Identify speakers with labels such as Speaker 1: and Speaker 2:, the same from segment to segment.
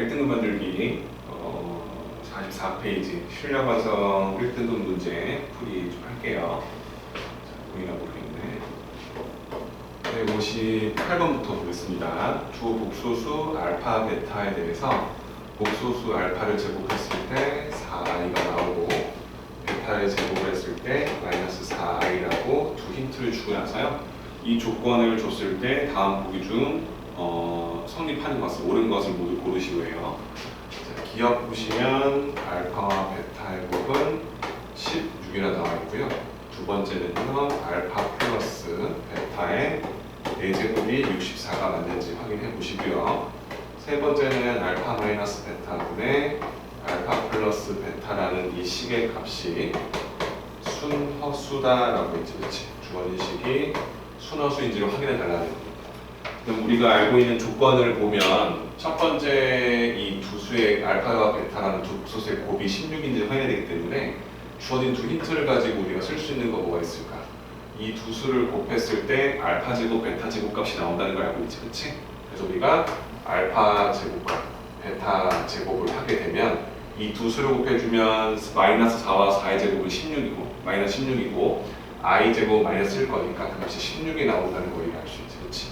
Speaker 1: 1등급 만들기 44페이지 실력완성 1등급 문제 풀이 좀 할게요. 자, 보이나 모르겠네. 158번부터 보겠습니다. 주 복소수 알파 베타에 대해서 복소수 알파를 제곱했을 때 4i가 나오고 베타를 제곱을 했을 때 마이너스 4i라고 두 힌트를 주고 나서요. 이 조건을 줬을 때 다음 보기 중 성립하는 것을 옳은 것을 모두 고르시고 해요. 자, 기억 보시면 알파와 베타의 곱은 16이라 나와 있고요. 두 번째는요, 알파 플러스 베타의 4제곱이 64가 맞는지 확인해 보시고요. 세 번째는 알파 마이너스 베타분의 알파 플러스 베타라는 이 식의 값이 순허수다라고 했지, 그렇지? 주어진 식이 순허수인지를 확인해 달라는 겁니다. 그럼 우리가 알고 있는 조건을 보면 첫 번째 이 두 수의 알파와 베타라는 두 소수의 곱이 16인지를 확인해야 되기 때문에 주어진 두 힌트를 가지고 우리가 쓸 수 있는 거 뭐가 있을까? 이 두 수를 곱했을 때 알파 제곱, 베타 제곱 값이 나온다는 걸 알고 있지, 그렇지? 그래서 우리가 알파 제곱과 베타 제곱을 하게 되면 이 두 수를 곱해주면 마이너스 4와 4의 제곱은 16이고 마이너스 16이고 i 제곱 마이너스 1 거니까 그 값이 16이 나온다는 걸 알 수 있지, 그렇지?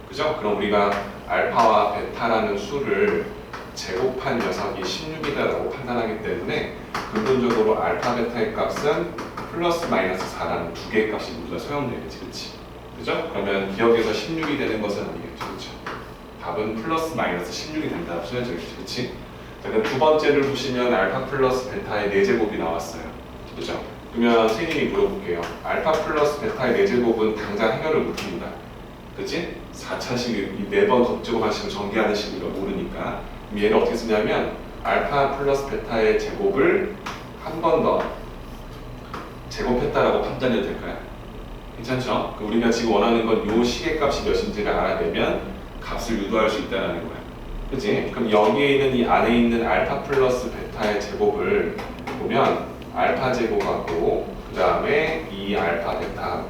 Speaker 1: 그죠? 그럼 우리가 알파와 베타라는 수를 제곱한 녀석이 16이다라고 판단하기 때문에 근본적으로 알파 베타의 값은 플러스 마이너스 4라는 두 개의 값이 모두 다 소용되겠지, 그렇지? 그죠? 그러면 기억에서 16이 되는 것은 아니겠죠, 그렇죠? 답은 플러스 마이너스 16이 된다고 써져 있지, 그렇지? 자, 그럼 두 번째를 보시면 알파 플러스 베타의 4제곱이 나왔어요, 그죠? 그러면 선생님이 물어볼게요. 알파 플러스 베타의 4제곱은 당장 해결을 못합니다, 그치? 4차식, 이 4번 곱제곱한 식을 전개하는 식으로 모르니까. 그럼 얘를 어떻게 쓰냐면 알파 플러스 베타의 제곱을 한 번 더 제곱했다라고 판단해도 될까요? 괜찮죠? 그럼 우리가 지금 원하는 건 요 식의 값이 몇인지를 알아내면 값을 유도할 수 있다는 거예요, 그치? 그럼 여기에 있는 이 안에 있는 알파 플러스 베타의 제곱을 보면 알파 제곱하고 그 다음에 이 알파 베타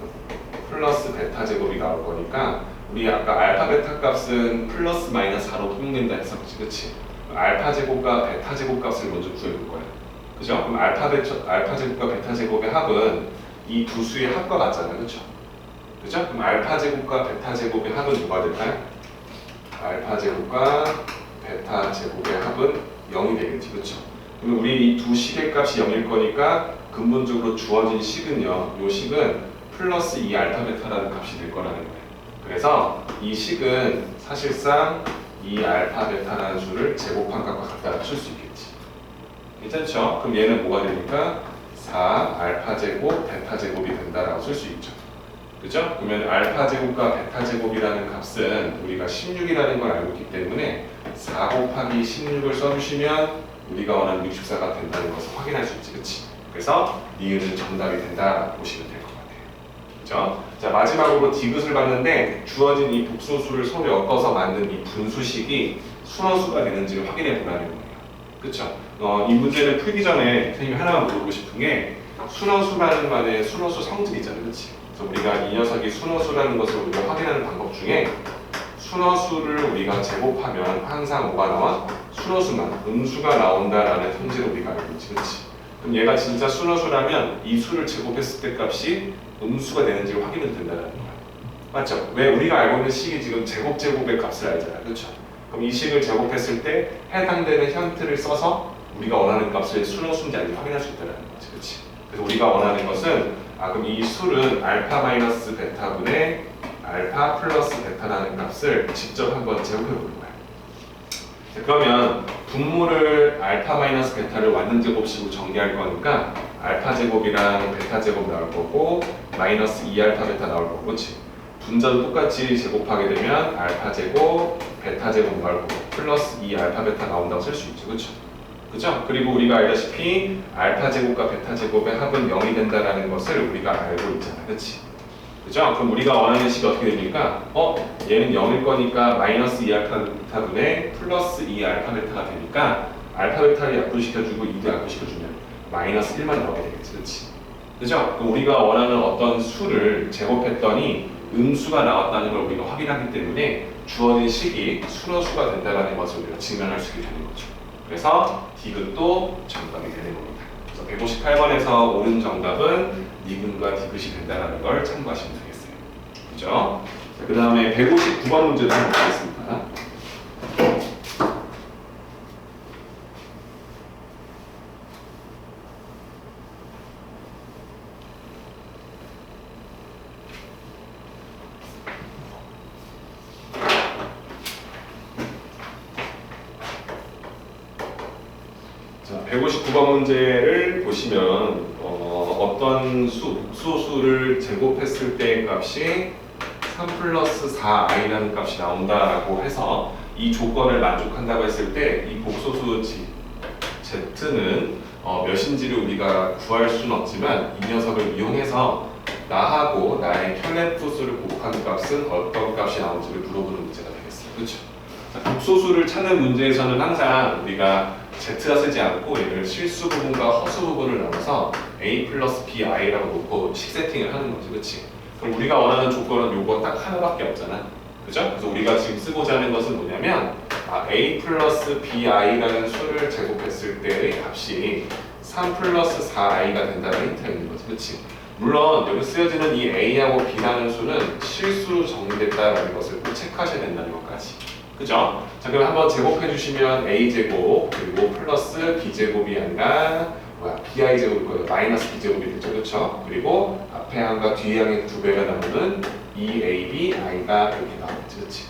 Speaker 1: 플러스 베타 제곱이 나올 거니까 우리 아까 알파 베타 값은 플러스 마이너스 4로 통용된다 했었지, 그치? 알파 제곱과 베타 제곱 값을 먼저 구해볼 거야, 그죠? 그럼 알파 제곱과 베타 제곱의 합은 이 두 수의 합과 같잖아, 그쵸? 그죠? 그럼 알파 제곱과 베타 제곱의 합은 뭐가 될까요? 알파 제곱과 베타 제곱의 합은 0이 되겠지, 그쵸? 그럼 우리 이 두 식의 값이 0일 거니까 근본적으로 주어진 식은요, 요 식은 플러스 2 알파 베타라는 값이 될 거라는 거예요. 그래서 이 식은 사실상 이 알파 베타라는 수를 제곱한 값과 같다고 쓸 수 있겠지. 괜찮죠? 그럼 얘는 뭐가 되니까 4 알파 제곱 베타 제곱이 된다라고 쓸 수 있죠. 그죠? 그러면 알파 제곱과 베타 제곱이라는 값은 우리가 16이라는 걸 알고 있기 때문에 4 곱하기 16을 써주시면 우리가 원하는 64가 된다는 것을 확인할 수 있지, 그치? 그래서 니은은 정답이 된다라고 보시면 될 것 같아요. 그죠? 자, 마지막으로 디귿을 봤는데 주어진 이 복소수를 서로 엮어서 만든 이 분수식이 순허수가 되는지를 확인해 보라는 거예요. 그쵸? 이 문제를 풀기 전에 선생님이 하나만 물어보고 싶은 게 순허수라는 말의 순허수 성질이 있잖아요, 그치? 그래서 우리가 이 녀석이 순허수라는 것을 우리가 확인하는 방법 중에 순허수를 우리가 제곱하면 항상 뭐가 나와? 순허수만, 음수가 나온다라는 성질을 우리가 알고 있지, 그치? 그럼 얘가 진짜 순허수라면 이 수를 제곱했을 때 값이 음수가 되는지 확인은 된다는 거야. 맞죠? 왜? 우리가 알고 있는 식이 지금 제곱의 값을 알잖아요, 그렇죠? 그럼 이 식을 제곱했을 때 해당되는 형태를 써서 우리가 원하는 값을 순허수인지 아닌지 확인할 수 있다는 거지, 그렇지? 그래서 우리가 원하는 것은 그럼 이 수는 알파 마이너스 베타분의 알파 플러스 베타라는 값을 직접 한번 제곱해 보는 거야. 자, 그러면 분모를 알파 마이너스 베타를 완전 제곱식으로 전개할 거니까 알파 제곱이랑 베타 제곱 나올 거고 마이너스 2알파 베타 나올 거고, 그렇지? 분자도 똑같이 제곱하게 되면 알파 제곱, 베타 제곱 나올 거고 플러스 2알파 베타 나온다고 쓸 수 있죠, 그렇죠? 그죠? 그리고 우리가 알다시피 알파 제곱과 베타 제곱의 합은 0이 된다라는 것을 우리가 알고 있잖아, 그렇지? 그죠? 그럼 우리가 원하는 식이 어떻게 됩니까? 얘는 0일 거니까 마이너스 2알파 베타분의 플러스 2알파 베타가 되니까 알파 베타를 약분시켜주고 2도 약분시켜주면 마이너스 1만 나오게 되겠지, 그렇지? 그죠? 그럼 우리가 원하는 어떤 수를 제곱했더니 음수가 나왔다는 걸 우리가 확인하기 때문에 주어진 식이 순허수가 된다는 것을 우리가 증명할 수 있게 되는 거죠. 그래서 디귿도 정답이 되는 겁니다. 그래서 158번에서 옳은 정답은 니귿과 디귿이 된다는 걸 참고하시면 되겠어요. 그죠? 그 다음에 159번 문제도 한번 보겠습니다. 자, 159번 문제를 보시면 어떤 수소수를 제곱했을 때의 값이 3 플러스 4i라는 값이 나온다라고 해서 이 조건을 만족한다고 했을 때 이 복소수 z는 몇인지를 우리가 구할 수는 없지만 이 녀석을 이용해서 나하고 나의 혈렘푸수를 곱한 값은 어떤 값이 나오는지를 물어보는 문제가 되겠어요. 그렇죠? 자, 복소수를 찾는 문제에서는 항상 우리가 z가 쓰지 않고 얘를 실수 부분과 허수 부분을 나눠서 a 플러스 bi라고 놓고 식 세팅을 하는 거지, 그렇지? 그럼 우리가 원하는 조건은 요거 딱 하나밖에 없잖아, 그죠? 그래서 우리가 지금 쓰고자 하는 것은 뭐냐면 a 플러스 bi라는 수를 제곱했을 때의 값이 3 플러스 4i가 된다는 힌트가 있는 거지, 그렇지? 물론 여기 쓰여지는 이 a하고 b라는 수는 실수로 정리됐다는 것을 꼭 체크하셔야 된다는 것까지. 그죠? 자, 그럼 한번 제곱해 주시면 a제곱 그리고 플러스 b제곱이 아니라 bi제곱일 거예요. 마이너스 b제곱이 되죠. 그렇죠? 그리고 앞에 항과 뒤에 항의 2배가 나오는 2ab i가 이렇게 나오겠지. 그렇지?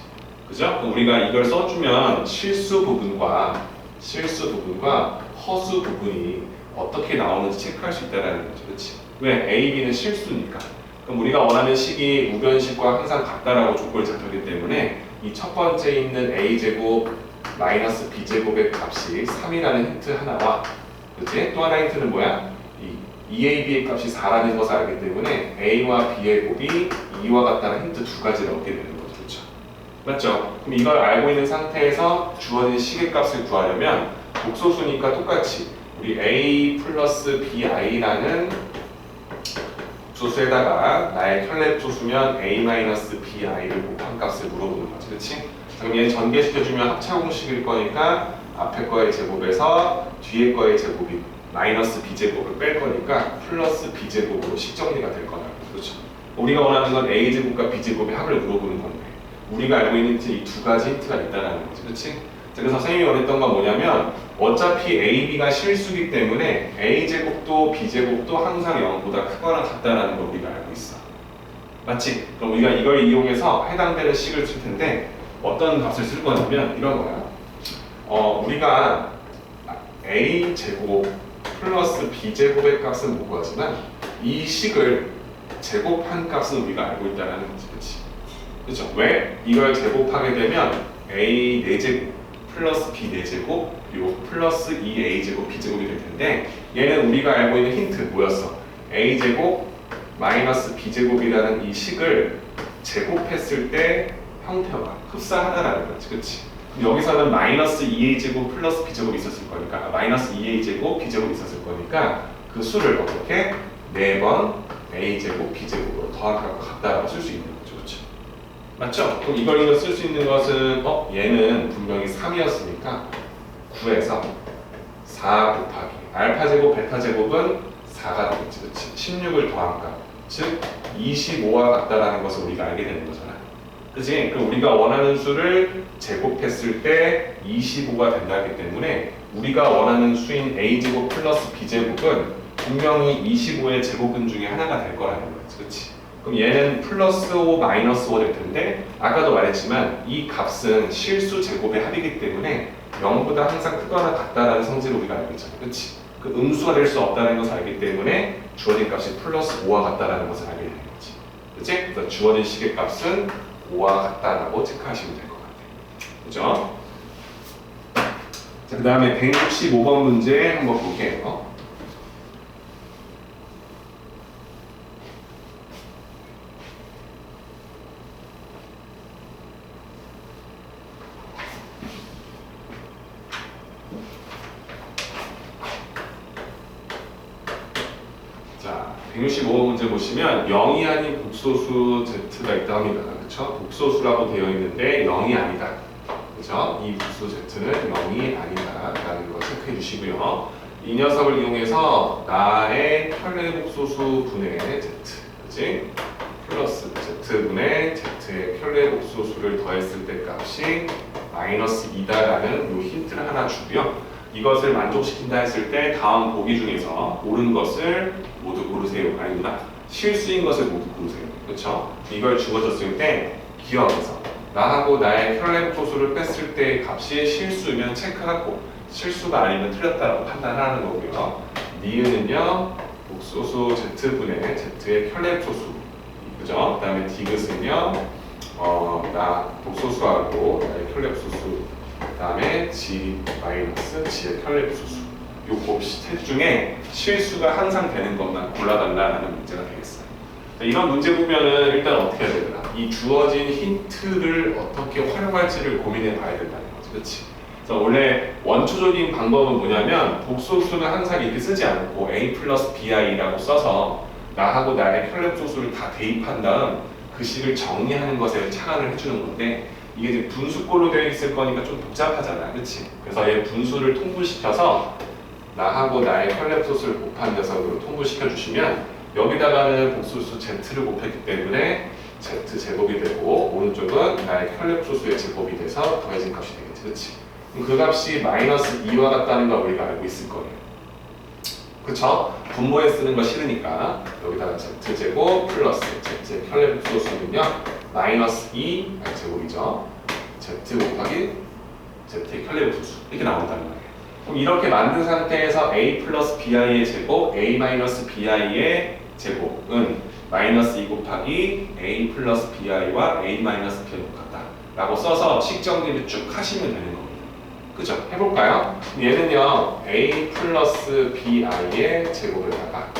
Speaker 1: 그죠? 그럼 우리가 이걸 써주면 실수 부분과 허수 부분이 어떻게 나오는지 체크할 수 있다는 거죠. 그렇지? 왜? a, b는 실수니까. 그럼 우리가 원하는 식이 우변식과 항상 같다라고 조건을 잡혔기 때문에 이 첫 번째 있는 a제곱 마이너스 b제곱의 값이 3이라는 힌트 하나와, 그치? 또 하나 힌트는 뭐야? 이 2ab의 값이 4라는 것을 알기 때문에 a와 b의 곱이 2와 같다는 힌트 두 가지를 얻게 되는 거죠. 그렇죠? 맞죠? 그럼 이걸 알고 있는 상태에서 주어진 식의 값을 구하려면 복소수니까 똑같이 우리 a 플러스 bi라는 소수에다가 나의 혈렘소수면 a-bi를 곱한 값을 물어보는 거지, 그렇지? 그럼 얘 전개시켜주면 합차공식일 거니까 앞에 거의 제곱에서 뒤에 거의 제곱이 마이너스 b제곱을 뺄 거니까 플러스 b제곱으로 식정리가 될 거라고, 그렇죠? 우리가 원하는 건 a제곱과 b제곱의 합을 물어보는 건데 우리가 알고 있는 이 두 가지 힌트가 있다는 거지, 그렇지? 그래서 선생님이 원했던 건 뭐냐면 어차피 a, b가 실수기 때문에 a제곱도 b제곱도 항상 0보다 크거나 같다는 걸 우리가 알고 있어. 맞지? 그럼 우리가 이걸 이용해서 해당되는 식을 쓸 텐데 어떤 값을 쓸 거냐면 이런 거야. 우리가 a제곱 플러스 b제곱의 값은 못 구하지만 이 식을 제곱한 값은 우리가 알고 있다는 거지, 그렇지? 그렇죠? 왜? 이걸 제곱하게 되면 a 4제곱 플러스 b 4제곱 그리고 플러스 2a제곱 b제곱이 될 텐데 얘는 우리가 알고 있는 힌트 뭐였어? a제곱 마이너스 b제곱이라는 이 식을 제곱했을 때 형태가 흡사하다라는 거지, 그렇지? 여기서는 마이너스 2a제곱 플러스 b제곱이 있었을 거니까 마이너스 2a제곱 b제곱이 있었을 거니까 그 수를 어떻게 4번 a제곱 b제곱으로 더하기 같다라고 쓸 수 있는 거죠, 그렇죠? 맞죠? 그럼 이걸 쓸 수 있는 것은 얘는 분명히 3이었으니까 9에서 4 곱하기 알파제곱 베타제곱은 4가 되겠지, 그렇지? 16을 더한 값, 즉 25와 같다라는 것을 우리가 알게 되는 거잖아, 그치? 그럼 우리가 원하는 수를 제곱했을 때 25가 된다기 때문에 우리가 원하는 수인 a제곱 플러스 b제곱은 분명히 25의 제곱근 중에 하나가 될 거라는 거지, 그렇지? 그럼 얘는 플러스 5 마이너스 5 될 텐데 아까도 말했지만 이 값은 실수 제곱의 합이기 때문에 0보다 항상 크거나 같다라는 성질을 우리가 알고 있잖아, 그렇지? 그 음수가 될 수 없다는 것을 알기 때문에 주어진 값이 플러스 5와 같다라는 것을 알게 되는 거지, 그렇지? 그래서 주어진 식의 값은 5와 같다라고 체크하시면 될 것 같아요, 그죠? 자, 그 다음에 165번 문제 한번 볼게요. 자, 165번 문제 보시면 0이 아닌 복소수 z가 있다 합니다. 그렇죠? 복소수라고 되어 있는데 0이 아니다. 그렇죠? 이 복수 z는 0이 아니다라는 거 체크해 주시고요. 이 녀석을 이용해서 나의 혈내 복소수 분의 z, 그렇지? 플러스 z분의 z의 혈내 복소수를 더했을 때 값이 마이너스 2다라는 요 힌트를 하나 주고요. 이것을 만족시킨다 했을 때 다음 보기 중에서 옳은 것을 모두 고르세요. 아닙니다. 실수인 것을 모두 고르세요. 그렇죠? 이걸 주어졌을 때 기억해서 나하고 나의 혈내 복소수를 뺐을 때 값이 실수면 체크하고 실수가 아니면 틀렸다라고 판단하는 거고요. 니은은요 복소수 z분의 z의 혈내 복소수, 그죠? 그 다음에 디귿은요 나 복소수하고 나의 혈내 복소수, 그 다음에 g 마이너스 g의 혈내 복소수, 요 곱셋 중에 실수가 항상 되는 것만 골라달라는 문제가 되겠어요. 이런 문제 보면은 일단 어떻게 해야 되나? 이 주어진 힌트를 어떻게 활용할지를 고민해 봐야 된다는 거지, 그렇지? 그래서 원래 원초적인 방법은 뭐냐면 복소수는 항상 이렇게 쓰지 않고 a 플러스 bi라고 써서 나하고 나의 혈내 복소수를 다 대입한 다음 그 식을 정리하는 것에 착안을 해주는 건데 이게 이제 분수꼴로 되어 있을 거니까 좀 복잡하잖아, 그렇지? 그래서 얘 분수를 통분시켜서 나하고 나의 혈내 복소수를 곱한 녀석으로 통분시켜 주시면 여기다가는 복소수 z를 곱했기 때문에 z 제곱이 되고 오른쪽은 나의 혈내 복소수의 제곱이 돼서 더해진 값이 되겠지, 그렇지? 그럼 그 값이 마이너스 2와 같다는 걸 우리가 알고 있을 거예요. 그쵸? 분모에 쓰는 거 싫으니까 여기다가 z제곱 플러스 z의 혈내 복소수는요 마이너스 2 제곱이죠. z 곱하기 z의 혈내 복소수 이렇게 나온다는 거예요. 그럼 이렇게 만든 상태에서 a 플러스 bi의 제곱, a 마이너스 bi의 제곱은 마이너스 2 곱하기 a 플러스 bi와 a 마이너스 bi의 같다 라고 써서 식 정리를 쭉 하시면 되는 겁니다. 그죠? 해볼까요? 얘는요 a 플러스 bi의 제곱에다가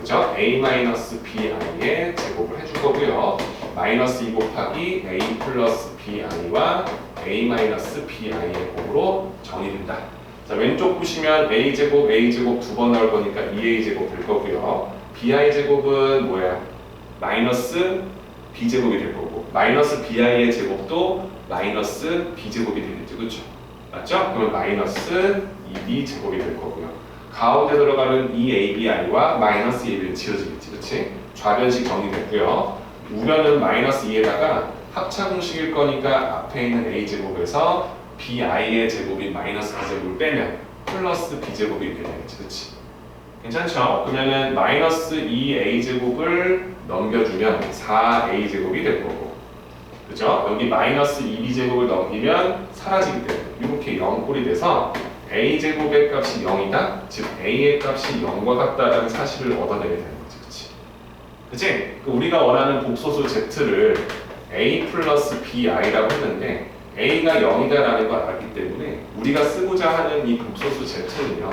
Speaker 1: 그죠? a 마이너스 bi의 제곱을 해줄 거고요. 마이너스 2 곱하기 a 플러스 bi와 a 마이너스 bi의 곱으로 정의된다. 자, 왼쪽 보시면 a제곱 두 번 나올 거니까 2a제곱 될 거고요. bi제곱은 뭐야? 마이너스 b제곱이 될 거고 마이너스 bi의 제곱도 마이너스 b제곱이 되겠죠. 그렇죠? 맞죠? 그러면 마이너스 2b 제곱이 될 거고요. 가운데 들어가는 2abi와 마이너스 2b는 지워지겠지. 그렇지? 좌변식 정리됐고요. 우변은 마이너스 2에다가 합차 공식일 거니까 앞에 있는 a제곱에서 bi의 제곱인 마이너스 b제곱을 빼면 플러스 b제곱이 이렇게 되겠지, 그렇지? 괜찮죠? 그러면은 마이너스 2a제곱을 넘겨주면 4a제곱이 될 거고 그죠? 여기 마이너스 2b제곱을 넘기면 사라지기 때문에 이렇게 0꼴이 돼서 a제곱의 값이 0이다? 즉 a의 값이 0과 같다는 사실을 얻어내게 되는 거지, 그치? 그치? 우리가 원하는 복소수 z를 a 플러스 bi라고 했는데 a가 0이다라는 걸 알기 때문에 우리가 쓰고자 하는 이 복소수 z는요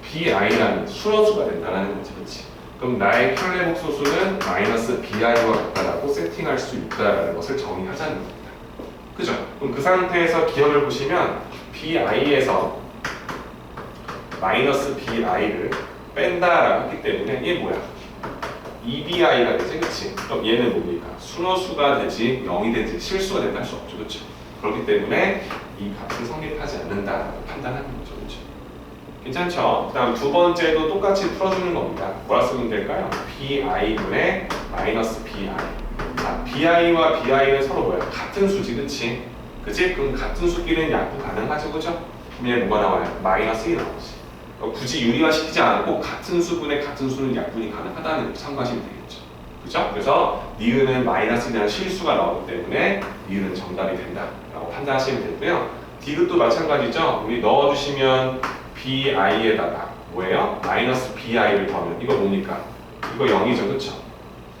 Speaker 1: bi라는 순원수가 된다는 거지, 그렇지? 그럼 나의 혈내 복소수는 마이너스 bi와 같다라고 세팅할 수 있다라는 것을 정의하자는 겁니다. 그죠? 그럼 그 상태에서 기억을 보시면 bi에서 마이너스 bi를 뺀다라고 했기 때문에 얘 뭐야? 2bi가 되지, 그치? 그럼 얘는 뭡니까? 순호수가 되지 0이 되지 실수가 된다 할 수 없죠, 그렇죠? 그렇기 때문에 이 값은 성립하지 않는다라고 판단하는 거죠, 그렇죠? 괜찮죠? 그 다음 두 번째도 똑같이 풀어주는 겁니다. 뭐라 쓰면 될까요? bi분의 마이너스 bi. 자, bi와 bi는 서로 뭐야? 같은 수지, 그치? 그치? 그럼 같은 수끼리는 약분 가능하죠, 그죠? 그럼 얘 뭐가 나와요? 마이너스 1이 나오지. 굳이 유리화시키지 않고 같은 수분의 같은 수는 약분이 가능하다는 참고하시면 되겠죠. 그죠? 그래서 니은은 마이너스라는 실수가 나오기 때문에 니은은 정답이 된다라고 판단하시면 되고요. 디귿도 마찬가지죠. 우리 넣어주시면 bi에다가 뭐예요? 마이너스 bi를 더하면 이거 뭡니까? 이거 0이죠, 그렇죠?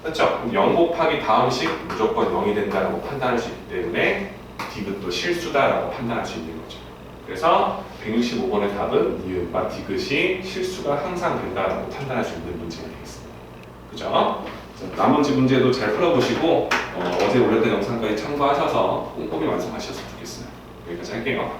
Speaker 1: 그렇죠? 0 곱하기 다음식 무조건 0이 된다라고 판단할 수 있기 때문에 디귿도 실수다라고 판단할 수 있는 거죠. 그래서 165번의 답은 니은과 디귿이 실수가 항상 된다라고 판단할 수 있는 문제가 되겠습니다. 그죠? 나머지 문제도 잘 풀어보시고 어제 올렸던 영상까지 참고하셔서 꼼꼼히 완성하셨으면 좋겠어요. 여기까지 할게요.